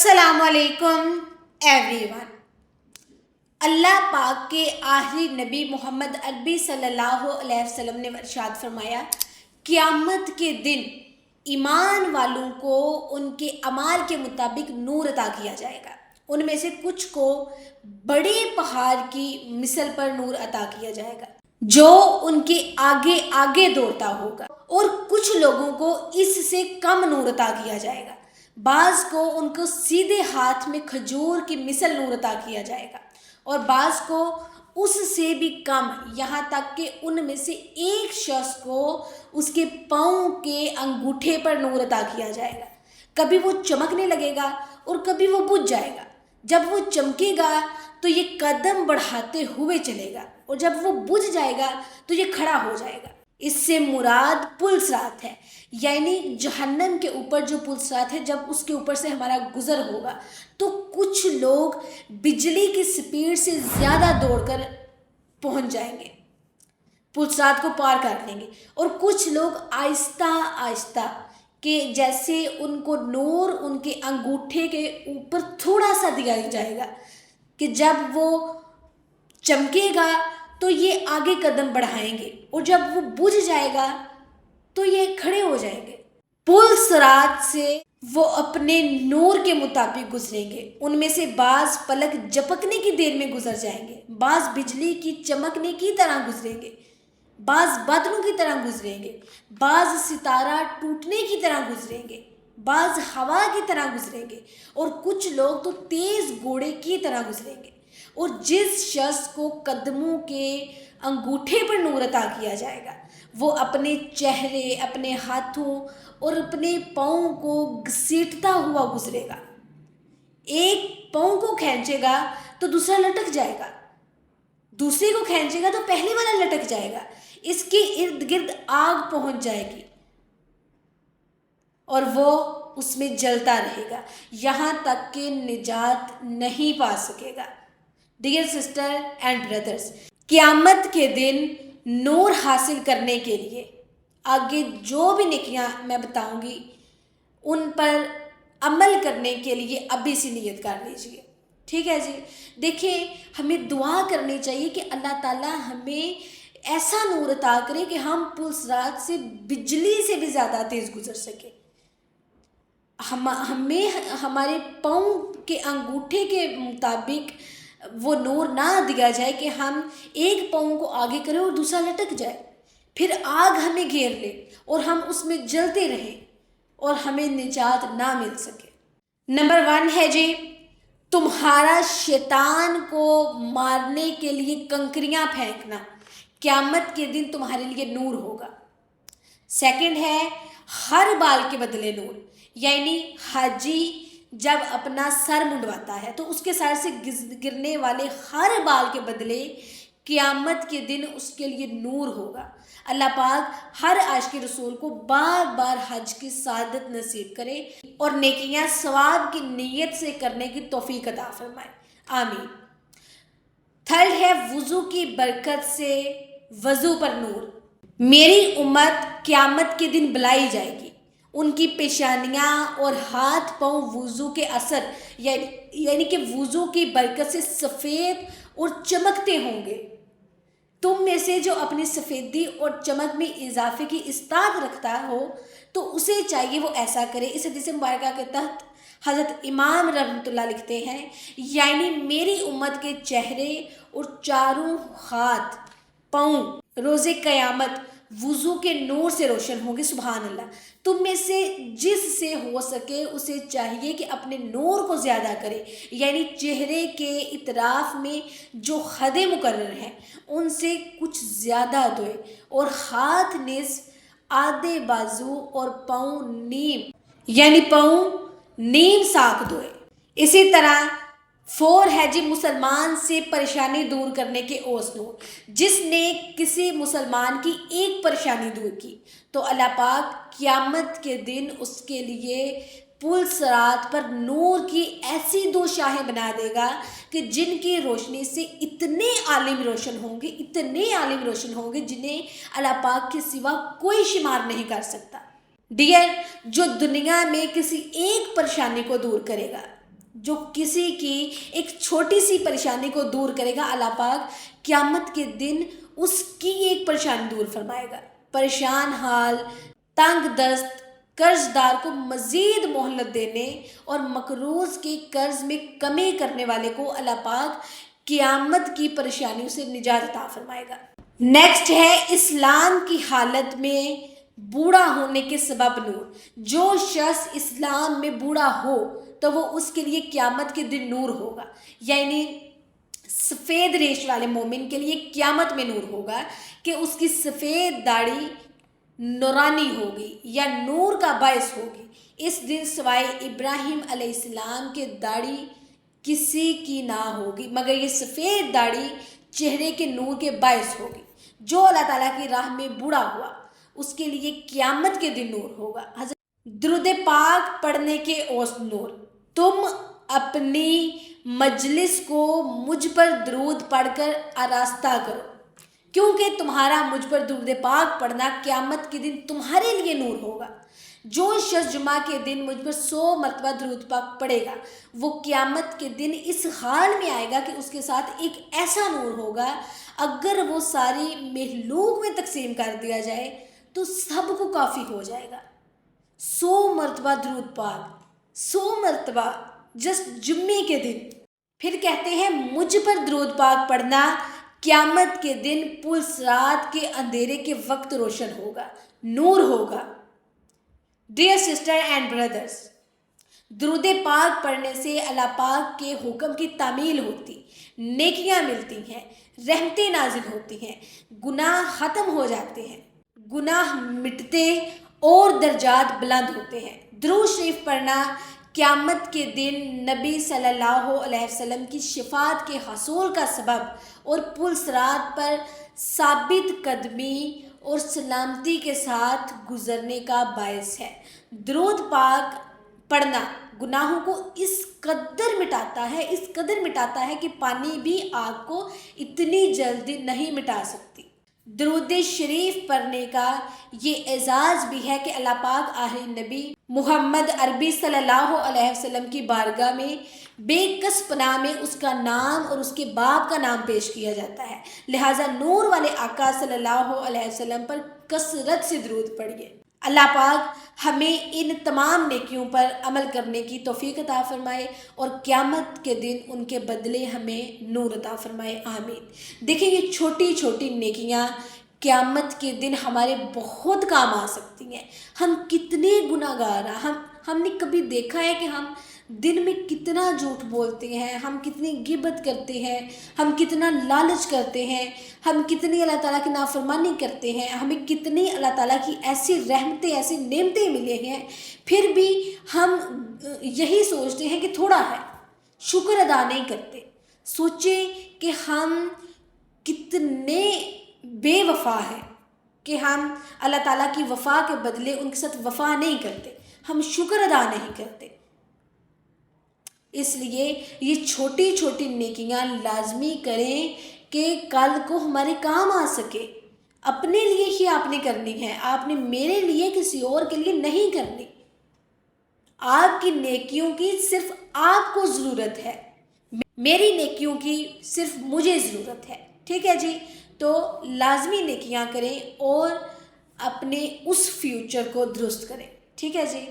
السلام علیکم every one. اللہ پاک کے آخری نبی محمد عربی صلی اللہ علیہ وسلم نے ارشاد فرمایا، قیامت کے دن ایمان والوں کو ان کے اعمال کے مطابق نور عطا کیا جائے گا۔ ان میں سے کچھ کو بڑے پہاڑ کی مثل پر نور عطا کیا جائے گا جو ان کے آگے آگے دوڑتا ہوگا، اور کچھ لوگوں کو اس سے کم نور عطا کیا جائے گا۔ بعض کو ان کو سیدھے ہاتھ میں کھجور کی مثل نور عطا کیا جائے گا، اور بعض کو اس سے بھی کم، یہاں تک کہ ان میں سے ایک شخص کو اس کے پاؤں کے انگوٹھے پر نور عطا کیا جائے گا۔ کبھی وہ چمکنے لگے گا اور کبھی وہ بجھ جائے گا۔ جب وہ چمکے گا تو یہ قدم بڑھاتے ہوئے چلے گا، اور جب وہ بجھ جائے گا تو یہ کھڑا ہو جائے گا۔ اس سے مراد پل صراط ہے، یعنی جہنم کے اوپر جو پل صراط ہے، جب اس کے اوپر سے ہمارا گزر ہوگا تو کچھ لوگ بجلی کی سپیڈ سے زیادہ دوڑ کر پہنچ جائیں گے، پل صراط کو پار کر لیں گے، اور کچھ لوگ آہستہ آہستہ کہ جیسے ان کو نور ان کے انگوٹھے کے اوپر تھوڑا سا دیا جائے گا کہ جب وہ چمکے گا تو یہ آگے قدم بڑھائیں گے، اور جب وہ بجھ جائے گا تو یہ کھڑے ہو جائیں گے۔ پل صراط سے وہ اپنے نور کے مطابق گزریں گے۔ ان میں سے بعض پلک جھپکنے کی دیر میں گزر جائیں گے، بعض بجلی کی چمکنے کی طرح گزریں گے، بعض بادلوں کی طرح گزریں گے، بعض ستارہ ٹوٹنے کی طرح گزریں گے، بعض ہوا کی طرح گزریں گے، اور کچھ لوگ تو تیز گھوڑے کی طرح گزریں گے۔ اور جس شخص کو قدموں کے انگوٹھے پر نور عطا کیا جائے گا، وہ اپنے چہرے، اپنے ہاتھوں اور اپنے پاؤں کو گھسیٹتا ہوا گزرے گا۔ ایک پاؤں کو کھینچے گا تو دوسرا لٹک جائے گا، دوسرے کو کھینچے گا تو پہلے والا لٹک جائے گا۔ اس کے ارد گرد آگ پہنچ جائے گی اور وہ اس میں جلتا رہے گا یہاں تک کہ نجات نہیں پا سکے گا۔ ڈیئر سسٹر اینڈ بردرز، قیامت کے دن نور حاصل کرنے کے لیے آگے جو بھی نیکیاں میں بتاؤں گی ان پر عمل کرنے کے لیے ابھی سے نیت کر لیجیے، ٹھیک ہے جی۔ دیکھیں، ہمیں دعا کرنی چاہیے کہ اللہ تعالیٰ ہمیں ایسا نور عطا کرے کہ ہم پل صراط سے بجلی سے بھی زیادہ تیز گزر سکیں۔ ہمیں ہمارے پاؤں کے انگوٹھے کے مطابق وہ نور نہ دیا جائے کہ ہم ایک پاؤں کو آگے کریں اور دوسرا لٹک جائے، پھر آگ ہمیں گھیر لے اور ہم اس میں جلتے رہیں اور ہمیں نجات نہ مل سکے۔ نمبر 1 ہے جی، تمہارا شیطان کو مارنے کے لیے کنکریاں پھینکنا قیامت کے دن تمہارے لیے نور ہوگا۔ سیکنڈ ہے، ہر بال کے بدلے نور، یعنی حاجی جب اپنا سر منڈواتا ہے تو اس کے سر سے گرنے والے ہر بال کے بدلے قیامت کے دن اس کے لیے نور ہوگا۔ اللہ پاک ہر عاشق رسول کو بار بار حج کی سعادت نصیب کرے اور نیکیاں ثواب کی نیت سے کرنے کی توفیق عطا فرمائے، آمین۔ تھرڈ ہے، وضو کی برکت سے وضو پر نور۔ میری امت قیامت کے دن بلائی جائے گی، ان کی پیشانیاں اور ہاتھ پاؤں وضو کے اثر یعنی کہ وضو کی برکت سے سفید اور چمکتے ہوں گے۔ تم میں سے جو اپنی سفیدی اور چمک میں اضافے کی استعداد رکھتا ہو تو اسے چاہیے وہ ایسا کرے۔ اس حدیث مبارکہ کے تحت حضرت امام رحمۃ اللہ لکھتے ہیں، یعنی میری امت کے چہرے اور چاروں ہاتھ پاؤں روز قیامت وضو کے نور سے روشن ہوں گے، سبحان اللہ۔ تم میں سے جس سے ہو سکے اسے چاہیے کہ اپنے نور کو زیادہ کرے، یعنی چہرے کے اطراف میں جو خدے مقرر ہیں ان سے کچھ زیادہ دھوئے، اور ہاتھ نصف، آدھے بازو اور پاؤں نیم، یعنی پاؤں نیم ساکھ دھوئے۔ اسی طرح 4 ہے جی، مسلمان سے پریشانی دور کرنے کے اوس نور۔ جس نے کسی مسلمان کی ایک پریشانی دور کی تو اللہ پاک قیامت کے دن اس کے لیے پل صراط پر نور کی ایسی 2 شاہیں بنا دے گا کہ جن کی روشنی سے اتنے عالم روشن ہوں گے، اتنے عالم روشن ہوں گے جنہیں اللہ پاک کے سوا کوئی شمار نہیں کر سکتا۔ ڈیئر، جو دنیا میں کسی ایک پریشانی کو دور کرے گا جو کسی کی ایک چھوٹی سی پریشانی کو دور کرے گا، اللہ پاک قیامت کے دن اس کی ایک پریشانی دور فرمائے گا۔ پریشان حال، تنگ دست قرض دار کو مزید مہلت دینے اور مقروض کے قرض میں کمی کرنے والے کو اللہ پاک قیامت کی پریشانیوں سے نجات عطا فرمائے گا۔ نیکسٹ ہے اسلام کی حالت میں بوڑھا ہونے کے سبب نور۔ جو شخص اسلام میں بوڑھا ہو تو وہ اس کے لیے قیامت کے دن نور ہوگا، یعنی سفید ریش والے مومن کے لیے قیامت میں نور ہوگا کہ اس کی سفید داڑھی نورانی ہوگی یا نور کا باعث ہوگی۔ اس دن سوائے ابراہیم علیہ السلام کے داڑھی کسی کی نہ ہوگی، مگر یہ سفید داڑھی چہرے کے نور کے باعث ہوگی۔ جو اللہ تعالیٰ کی راہ میں بوڑھا ہوا اس کے لیے قیامت کے دن نور ہوگا۔ درود پاک پڑھنے کے اوسط نور۔ تم اپنی مجلس کو مجھ پر درود پڑھ کر آراستہ کرو، کیونکہ تمہارا مجھ پر درود پاک پڑھنا قیامت کے دن تمہارے لیے نور ہوگا۔ جو شخص جمعہ کے دن مجھ پر 100 مرتبہ درود پاک پڑھے گا وہ قیامت کے دن اس حال میں آئے گا کہ اس کے ساتھ ایک ایسا نور ہوگا، اگر وہ ساری مخلوق میں تقسیم کر دیا جائے تو سب کو کافی ہو جائے گا۔ 100 مرتبہ درود پاک، 100 مرتبہ جسٹ جمعے کے دن۔ پھر کہتے ہیں مجھ پر درود پاک پڑھنا قیامت کے دن پلسرات کے اندھیرے کے وقت روشن ہوگا، نور ہوگا۔ ڈیئر سسٹر اینڈ بردرز، درود پاک پڑھنے سے اللہ پاک کے حکم کی تعمیل ہوتی، نیکیاں ملتی ہیں، رحمتیں نازل ہوتی ہیں، گناہ ختم ہو جاتے ہیں، گناہ مٹتے اور درجات بلند ہوتے ہیں۔ درود شریف پڑھنا قیامت کے دن نبی صلی اللہ علیہ وسلم کی شفاعت کے حصول کا سبب اور پل صراط پر ثابت قدمی اور سلامتی کے ساتھ گزرنے کا باعث ہے۔ درود پاک پڑھنا گناہوں کو اس قدر مٹاتا ہے کہ پانی بھی آگ کو اتنی جلدی نہیں مٹا سکتی۔ درود شریف پڑھنے کا یہ اعزاز بھی ہے کہ اللہ پاک آخری نبی محمد عربی صلی اللہ علیہ وسلم کی بارگاہ میں بے کس پناہ میں اس کا نام اور اس کے باپ کا نام پیش کیا جاتا ہے، لہٰذا نور والے آقا صلی اللہ علیہ وسلم پر کثرت سے درود پڑھیے۔ اللہ پاک ہمیں ان تمام نیکیوں پر عمل کرنے کی توفیق عطا فرمائے اور قیامت کے دن ان کے بدلے ہمیں نور عطا فرمائے، آمین۔ دیکھیں یہ چھوٹی چھوٹی نیکیاں قیامت کے دن ہمارے بہت کام آ سکتی ہیں۔ ہم کتنے گناہ گار ہیں، ہم نے کبھی دیکھا ہے کہ ہم دن میں کتنا جھوٹ بولتے ہیں، ہم کتنی غیبت کرتے ہیں، ہم کتنا لالچ کرتے ہیں، ہم کتنی اللہ تعالیٰ کی نافرمانی کرتے ہیں، ہمیں کتنی اللہ تعالیٰ کی ایسی رحمتیں ایسی نعمتیں ملے ہیں، پھر بھی ہم یہی سوچتے ہیں کہ تھوڑا ہے، شکر ادا نہیں کرتے۔ سوچیں کہ ہم کتنے بے وفا ہیں کہ ہم اللہ تعالیٰ کی وفا کے بدلے ان کے ساتھ وفا نہیں کرتے، ہم شکر ادا نہیں کرتے۔ اس لیے یہ چھوٹی چھوٹی نیکیاں لازمی کریں کہ کل کو ہمارے کام آ سکے۔ اپنے لیے ہی آپ نے کرنی ہے، آپ نے میرے لیے کسی اور کے لیے نہیں کرنی۔ آپ کی نیکیوں کی صرف آپ کو ضرورت ہے، میری نیکیوں کی صرف مجھے ضرورت ہے، ٹھیک ہے جی؟ تو لازمی نیکیاں کریں اور اپنے اس فیوچر کو درست کریں، ٹھیک ہے جی؟